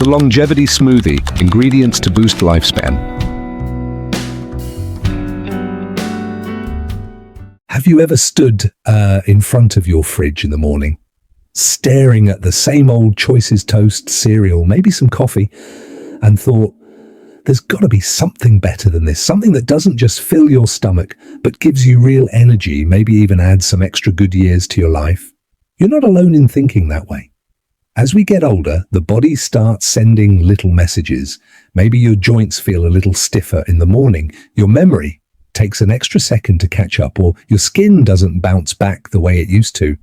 The Longevity Smoothie, ingredients to boost lifespan. Have you ever stood in front of your fridge in the morning, staring at the same old Choices toast, cereal, maybe some coffee, and thought, there's got to be something better than this, something that doesn't just fill your stomach, but gives you real energy, maybe even adds some extra good years to your life? You're not alone in thinking that way. As we get older, the body starts sending little messages. Maybe your joints feel a little stiffer in the morning. Your memory takes an extra second to catch up, or your skin doesn't bounce back the way it used to.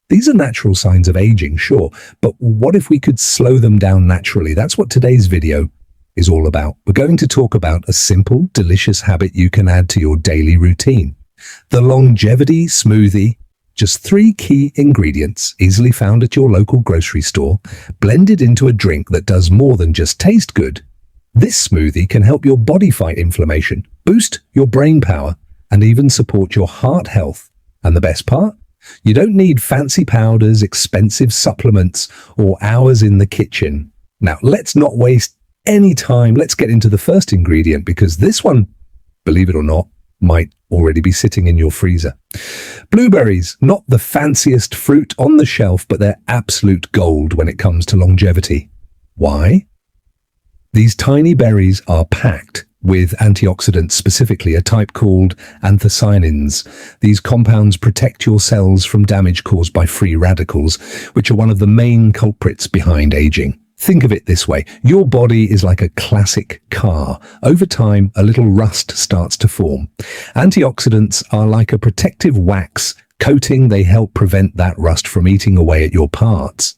These are natural signs of aging, sure, but what if we could slow them down naturally? That's what today's video is all about. We're going to talk about a simple, delicious habit you can add to your daily routine. The Longevity Smoothie. Just 3 key ingredients, easily found at your local grocery store, blended into a drink that does more than just taste good. This smoothie can help your body fight inflammation, boost your brain power, and even support your heart health. And the best part? You don't need fancy powders, expensive supplements, or hours in the kitchen. Now, let's not waste any time. Let's get into the first ingredient, because this one, believe it or not, might already be sitting in your freezer. Blueberries, not the fanciest fruit on the shelf, but they're absolute gold when it comes to longevity. Why? These tiny berries are packed with antioxidants, specifically a type called anthocyanins. These compounds protect your cells from damage caused by free radicals, which are one of the main culprits behind aging. Think of it this way. Your body is like a classic car. Over time, a little rust starts to form. Antioxidants are like a protective wax coating. They help prevent that rust from eating away at your parts.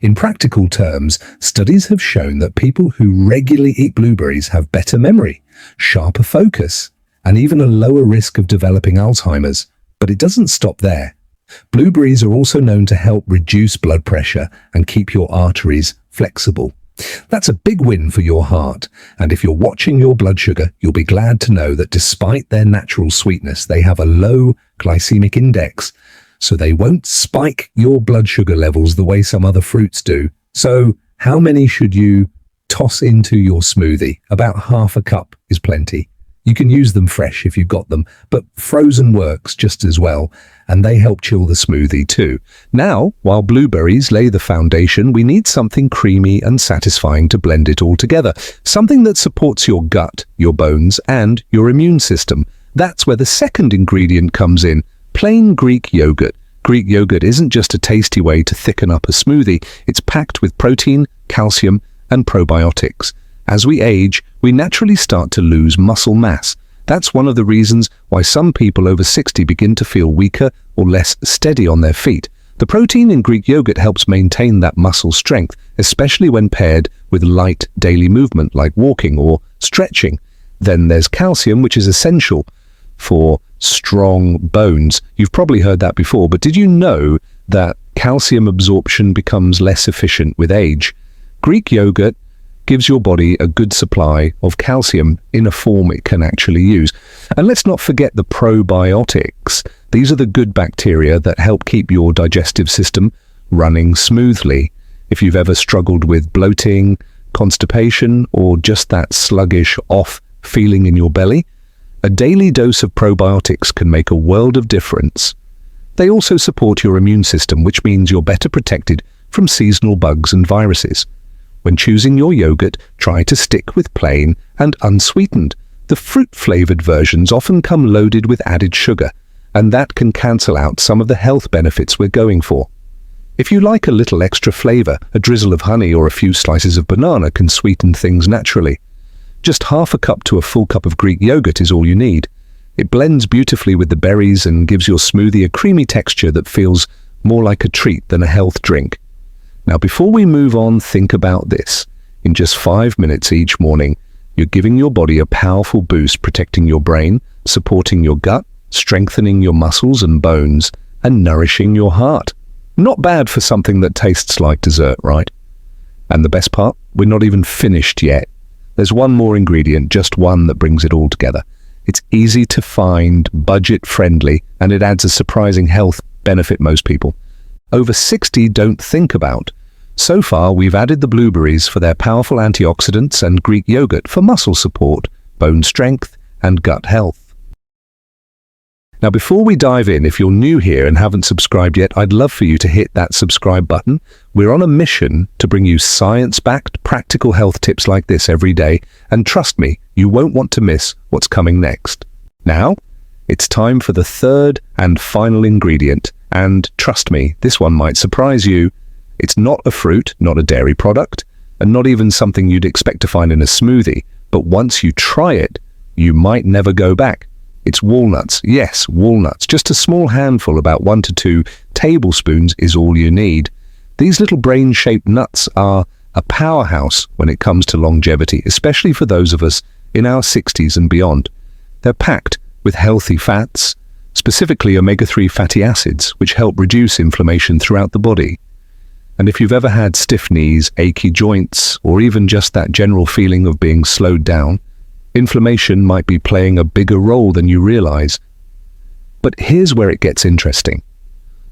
In practical terms, studies have shown that people who regularly eat blueberries have better memory, sharper focus, and even a lower risk of developing Alzheimer's. But it doesn't stop there. Blueberries are also known to help reduce blood pressure and keep your arteries flexible. That's a big win for your heart. And if you're watching your blood sugar, you'll be glad to know that despite their natural sweetness, they have a low glycemic index. So they won't spike your blood sugar levels the way some other fruits do. So how many should you toss into your smoothie? About half a cup is plenty. You can use them fresh if you've got them, but frozen works just as well, and they help chill the smoothie too. Now, while blueberries lay the foundation, we need something creamy and satisfying to blend it all together. Something that supports your gut, your bones, and your immune system. That's where the second ingredient comes in. Plain Greek yogurt. Greek yogurt isn't just a tasty way to thicken up a smoothie. It's packed with protein, calcium, and probiotics. As we age, we naturally start to lose muscle mass. That's one of the reasons why some people over 60 begin to feel weaker or less steady on their feet. The protein in Greek yogurt helps maintain that muscle strength, especially when paired with light daily movement like walking or stretching. Then there's calcium, which is essential for strong bones. You've probably heard that before, but did you know that calcium absorption becomes less efficient with age? Greek yogurt gives your body a good supply of calcium in a form it can actually use. And let's not forget the probiotics. These are the good bacteria that help keep your digestive system running smoothly. If you've ever struggled with bloating, constipation, or just that sluggish off feeling in your belly, a daily dose of probiotics can make a world of difference. They also support your immune system, which means you're better protected from seasonal bugs and viruses. When choosing your yogurt, try to stick with plain and unsweetened. The fruit-flavored versions often come loaded with added sugar, and that can cancel out some of the health benefits we're going for. If you like a little extra flavor, a drizzle of honey or a few slices of banana can sweeten things naturally. Just half a cup to a full cup of Greek yogurt is all you need. It blends beautifully with the berries and gives your smoothie a creamy texture that feels more like a treat than a health drink. Now, before we move on, think about this. In just 5 minutes each morning, you're giving your body a powerful boost, protecting your brain, supporting your gut, strengthening your muscles and bones, and nourishing your heart. Not bad for something that tastes like dessert, right? And the best part, we're not even finished yet. There's one more ingredient, just one, that brings it all together. It's easy to find, budget-friendly, and it adds a surprising health benefit most people over 60 don't think about. So far, we've added the blueberries for their powerful antioxidants and Greek yogurt for muscle support, bone strength, and gut health. Now, before we dive in, if you're new here and haven't subscribed yet, I'd love for you to hit that subscribe button. We're on a mission to bring you science-backed, practical health tips like this every day, and trust me, you won't want to miss what's coming next. Now, it's time for the third and final ingredient, and trust me, this one might surprise you. It's not a fruit, not a dairy product, and not even something you'd expect to find in a smoothie, but once you try it, you might never go back. It's walnuts. Yes, walnuts. Just a small handful, about 1 to 2 tablespoons is all you need. These little brain-shaped nuts are a powerhouse when it comes to longevity, especially for those of us in our 60s and beyond. They're packed with healthy fats, specifically omega-3 fatty acids, which help reduce inflammation throughout the body. And if you've ever had stiff knees, achy joints, or even just that general feeling of being slowed down, inflammation might be playing a bigger role than you realize. But here's where it gets interesting.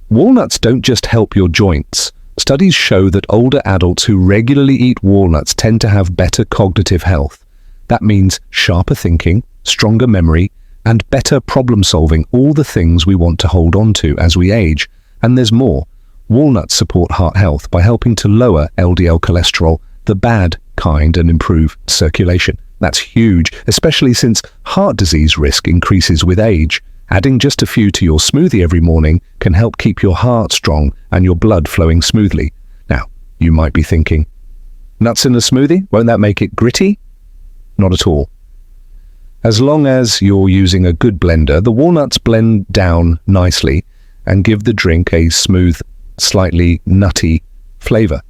Walnuts don't just help your joints. Studies show that older adults who regularly eat walnuts tend to have better cognitive health. That means sharper thinking, stronger memory, and better problem solving, all the things we want to hold on to as we age. And there's more. Walnuts support heart health by helping to lower LDL cholesterol, the bad kind, and improve circulation. That's huge, especially since heart disease risk increases with age. Adding just a few to your smoothie every morning can help keep your heart strong and your blood flowing smoothly. Now, you might be thinking, nuts in a smoothie? Won't that make it gritty? Not at all. As long as you're using a good blender, the walnuts blend down nicely and give the drink a smooth, slightly nutty flavor.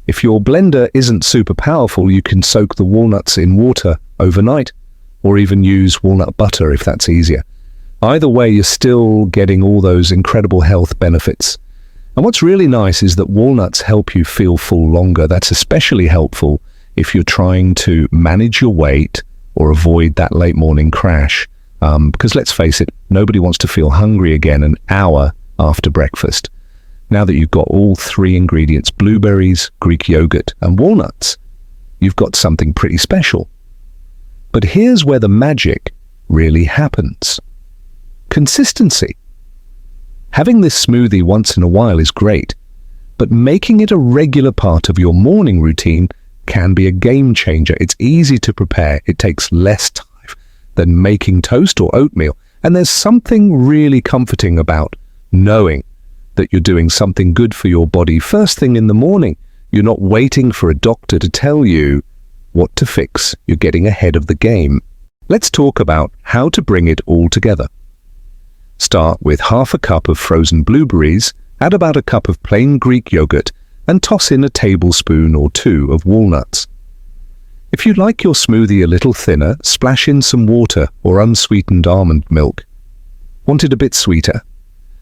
If your blender isn't super powerful, you can soak the walnuts in water overnight, or even use walnut butter if that's easier. Either way, you're still getting all those incredible health benefits. And what's really nice is that walnuts help you feel full longer. That's especially helpful if you're trying to manage your weight or avoid that late morning crash. Because let's face it, nobody wants to feel hungry again an hour after breakfast. Now that you've got all 3 ingredients, blueberries, Greek yogurt, and walnuts, you've got something pretty special. But here's where the magic really happens. Consistency. Having this smoothie once in a while is great, but making it a regular part of your morning routine can be a game changer. It's easy to prepare. It takes less time than making toast or oatmeal. And there's something really comforting about knowing that you're doing something good for your body first thing in the morning. You're not waiting for a doctor to tell you what to fix. You're getting ahead of the game. Let's talk about how to bring it all together. Start with half a cup of frozen blueberries, add about a cup of plain Greek yogurt, and toss in a tablespoon or 2 of walnuts. If you'd like your smoothie a little thinner, splash in some water or unsweetened almond milk. Want it a bit sweeter?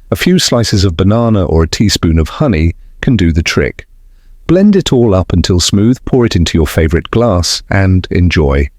A few slices of banana or a teaspoon of honey can do the trick. Blend it all up until smooth, pour it into your favorite glass, and enjoy.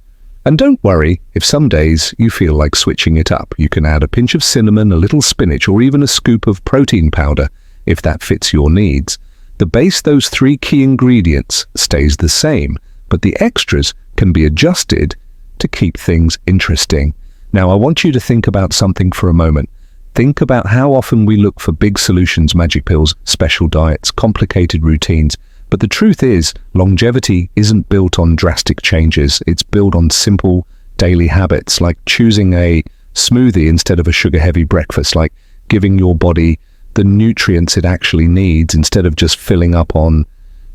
And don't worry if some days you feel like switching it up. You can add a pinch of cinnamon, a little spinach, or even a scoop of protein powder if that fits your needs. The base, those 3 key ingredients, stays the same, but the extras can be adjusted to keep things interesting. Now, I want you to think about something for a moment. Think about how often we look for big solutions, magic pills, special diets, complicated routines. But the truth is, longevity isn't built on drastic changes. It's built on simple daily habits, like choosing a smoothie instead of a sugar-heavy breakfast, like giving your body the nutrients it actually needs instead of just filling up on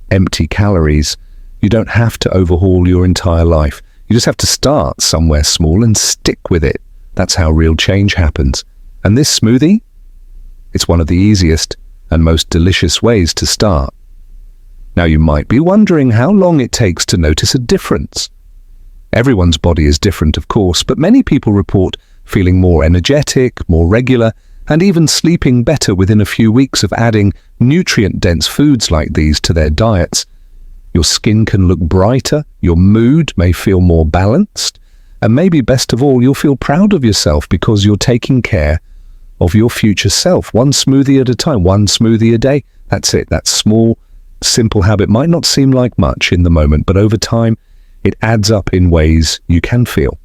empty calories. You don't have to overhaul your entire life. You just have to start somewhere small and stick with it. That's how real change happens. And this smoothie, it's one of the easiest and most delicious ways to start. Now, you might be wondering how long it takes to notice a difference. Everyone's body is different, of course, but many people report feeling more energetic, more regular, and even sleeping better within a few weeks of adding nutrient-dense foods like these to their diets. Your skin can look brighter, your mood may feel more balanced, and maybe best of all, you'll feel proud of yourself because you're taking care of your future self, one smoothie at a time, one smoothie a day. That's it. That's small, simple habit might not seem like much in the moment, but over time, it adds up in ways you can feel.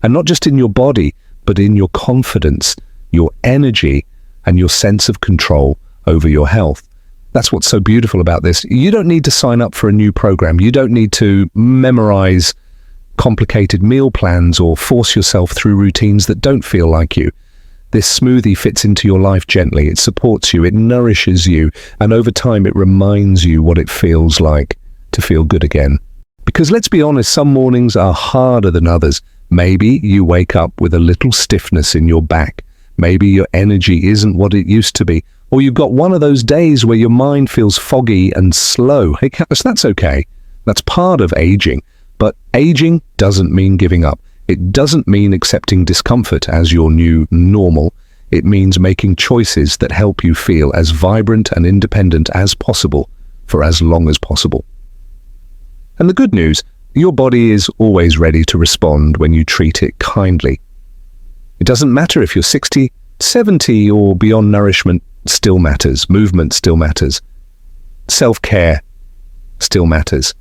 And not just in your body, but in your confidence, your energy, and your sense of control over your health. That's what's so beautiful about this. You don't need to sign up for a new program. You don't need to memorize complicated meal plans or force yourself through routines that don't feel like you. This smoothie fits into your life gently. It supports you, it nourishes you, and over time it reminds you what it feels like to feel good again. Because let's be honest, some mornings are harder than others. Maybe you wake up with a little stiffness in your back. Maybe your energy isn't what it used to be. Or you've got one of those days where your mind feels foggy and slow. Hey, that's okay. That's part of aging. But aging doesn't mean giving up. It doesn't mean accepting discomfort as your new normal. It means making choices that help you feel as vibrant and independent as possible for as long as possible. And the good news, your body is always ready to respond when you treat it kindly. It doesn't matter if you're 60, 70 or beyond. Nourishment still matters. Movement still matters. Self-care still matters.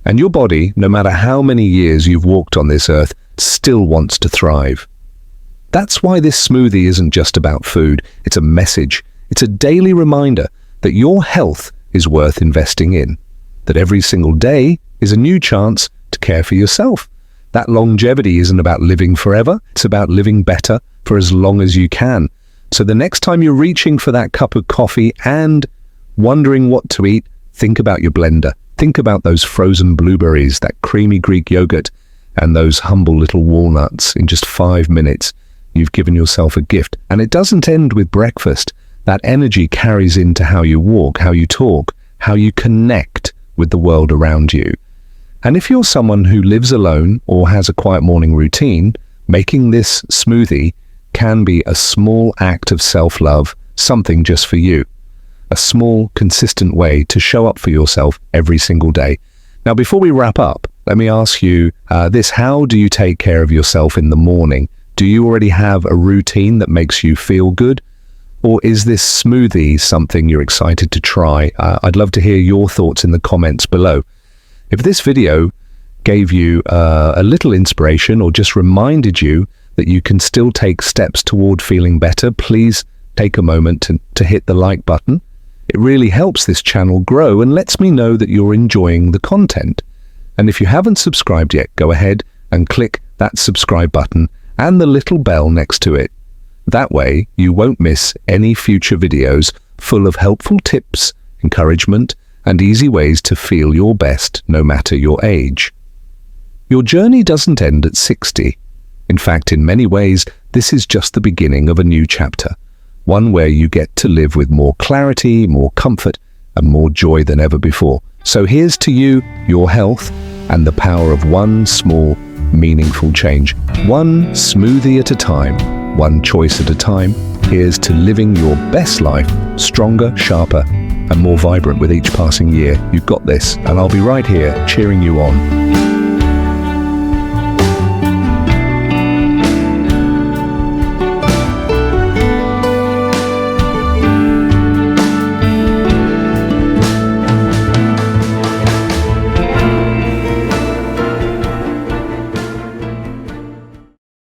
And your body, no matter how many years you've walked on this earth, still wants to thrive. That's why this smoothie isn't just about food. It's a message. It's a daily reminder that your health is worth investing in. That every single day is a new chance to care for yourself. That longevity isn't about living forever. It's about living better for as long as you can. So the next time you're reaching for that cup of coffee and wondering what to eat, think about your blender. Think about those frozen blueberries, that creamy Greek yogurt, and those humble little walnuts. In just 5 minutes, you've given yourself a gift. And it doesn't end with breakfast. That energy carries into how you walk, how you talk, how you connect with the world around you. And if you're someone who lives alone or has a quiet morning routine, making this smoothie can be a small act of self-love, something just for you. A small, consistent way to show up for yourself every single day. Now, before we wrap up, let me ask you this. How do you take care of yourself in the morning? Do you already have a routine that makes you feel good? Or is this smoothie something you're excited to try? I'd love to hear your thoughts in the comments below. If this video gave you a little inspiration or just reminded you that you can still take steps toward feeling better, please take a moment to hit the like button. It really helps this channel grow and lets me know that you're enjoying the content. And if you haven't subscribed yet, go ahead and click that subscribe button and the little bell next to it. That way, you won't miss any future videos full of helpful tips, encouragement, and easy ways to feel your best no matter your age. Your journey doesn't end at 60. In fact, in many ways, this is just the beginning of a new chapter. One where you get to live with more clarity, more comfort, and more joy than ever before. So here's to you, your health, and the power of one small, meaningful change. One smoothie at a time, one choice at a time. Here's to living your best life, stronger, sharper, and more vibrant with each passing year. You've got this, and I'll be right here cheering you on.